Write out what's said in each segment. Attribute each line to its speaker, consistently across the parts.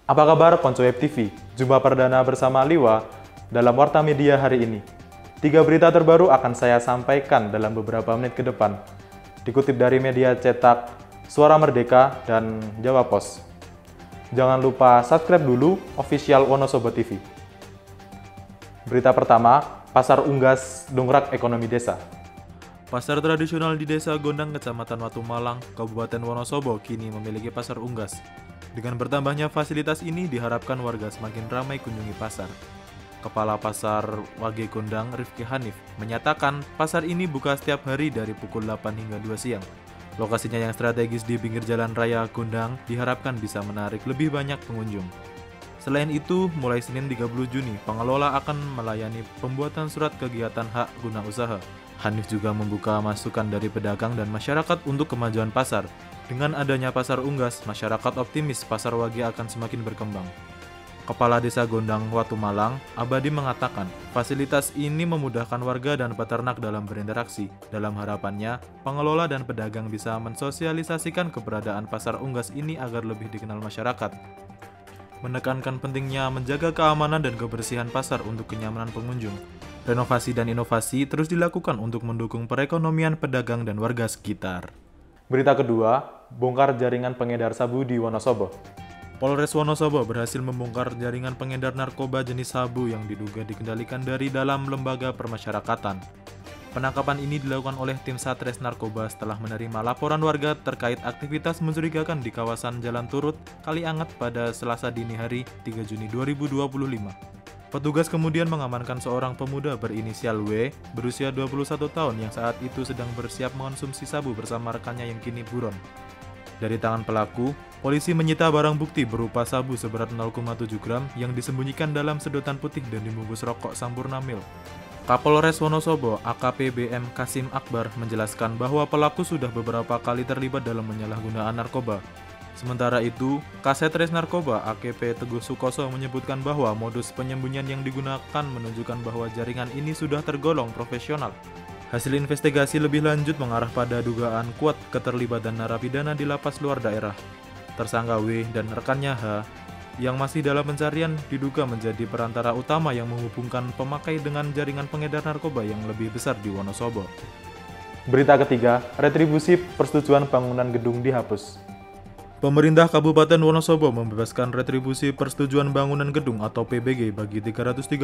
Speaker 1: Apa kabar Konco Web TV? Jumpa perdana bersama Liwa dalam Warta Media hari ini. 3 berita terbaru akan saya sampaikan dalam beberapa menit ke depan. Dikutip dari media cetak Suara Merdeka dan Jawa Pos. Jangan lupa subscribe dulu official Wonosobo TV. Berita pertama, Pasar Unggas dongkrak ekonomi desa. Pasar tradisional di Desa Gondang, Kecamatan Watu Malang, Kabupaten Wonosobo kini memiliki pasar unggas. Dengan bertambahnya fasilitas ini diharapkan warga semakin ramai kunjungi pasar. Kepala Pasar Wage Gondang, Rifki Hanif, menyatakan pasar ini buka setiap hari dari pukul 8 hingga 2 siang. Lokasinya yang strategis di pinggir jalan raya Gondang diharapkan bisa menarik lebih banyak pengunjung. Selain itu, mulai Senin 30 Juni, pengelola akan melayani pembuatan surat kegiatan hak guna usaha. Hanif juga membuka masukan dari pedagang dan masyarakat untuk kemajuan pasar. Dengan adanya pasar unggas, masyarakat optimis pasar Wage akan semakin berkembang. Kepala Desa Gondang Watu Malang, Abadi mengatakan, fasilitas ini memudahkan warga dan peternak dalam berinteraksi. Dalam harapannya, pengelola dan pedagang bisa mensosialisasikan keberadaan pasar unggas ini agar lebih dikenal masyarakat. Menekankan pentingnya menjaga keamanan dan kebersihan pasar untuk kenyamanan pengunjung. Renovasi dan inovasi terus dilakukan untuk mendukung perekonomian pedagang dan warga sekitar. Berita kedua, bongkar jaringan pengedar sabu di Wonosobo. Polres Wonosobo berhasil membongkar jaringan pengedar narkoba jenis sabu yang diduga dikendalikan dari dalam lembaga permasyarakatan. Penangkapan ini dilakukan oleh tim Satres Narkoba setelah menerima laporan warga terkait aktivitas mencurigakan di kawasan Jalan Turut, Kalianget pada Selasa dini hari 3 Juni 2025. Petugas kemudian mengamankan seorang pemuda berinisial W berusia 21 tahun yang saat itu sedang bersiap mengonsumsi sabu bersama rekannya yang kini buron. Dari tangan pelaku, polisi menyita barang bukti berupa sabu seberat 0,7 gram yang disembunyikan dalam sedotan putih dan dibungkus rokok Sampurna Mil. Kapolres Wonosobo AKP BM Kasim Akbar menjelaskan bahwa pelaku sudah beberapa kali terlibat dalam penyalahgunaan narkoba. Sementara itu, Kasetres Narkoba AKP Teguh Sukoso menyebutkan bahwa modus penyembunyian yang digunakan menunjukkan bahwa jaringan ini sudah tergolong profesional. Hasil investigasi lebih lanjut mengarah pada dugaan kuat keterlibatan narapidana di lapas luar daerah. Tersangka W dan rekannya H yang masih dalam pencarian diduga menjadi perantara utama yang menghubungkan pemakai dengan jaringan pengedar narkoba yang lebih besar di Wonosobo. Berita ketiga, retribusi persetujuan bangunan gedung dihapus. Pemerintah Kabupaten Wonosobo membebaskan retribusi persetujuan bangunan gedung atau PBG bagi 338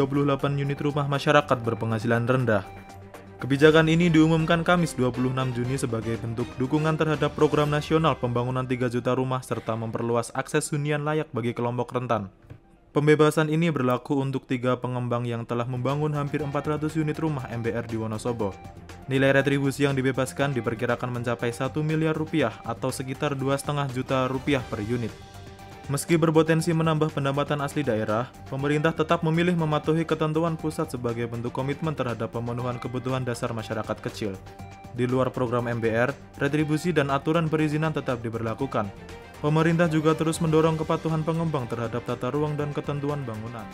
Speaker 1: unit rumah masyarakat berpenghasilan rendah. Kebijakan ini diumumkan Kamis 26 Juni sebagai bentuk dukungan terhadap program nasional pembangunan 3 juta rumah serta memperluas akses hunian layak bagi kelompok rentan. Pembebasan ini berlaku untuk 3 pengembang yang telah membangun hampir 400 unit rumah MBR di Wonosobo. Nilai retribusi yang dibebaskan diperkirakan mencapai 1 miliar rupiah atau sekitar 2,5 juta rupiah per unit. Meski berpotensi menambah pendapatan asli daerah, pemerintah tetap memilih mematuhi ketentuan pusat sebagai bentuk komitmen terhadap pemenuhan kebutuhan dasar masyarakat kecil. Di luar program MBR, retribusi dan aturan perizinan tetap diberlakukan. Pemerintah juga terus mendorong kepatuhan pengembang terhadap tata ruang dan ketentuan bangunan.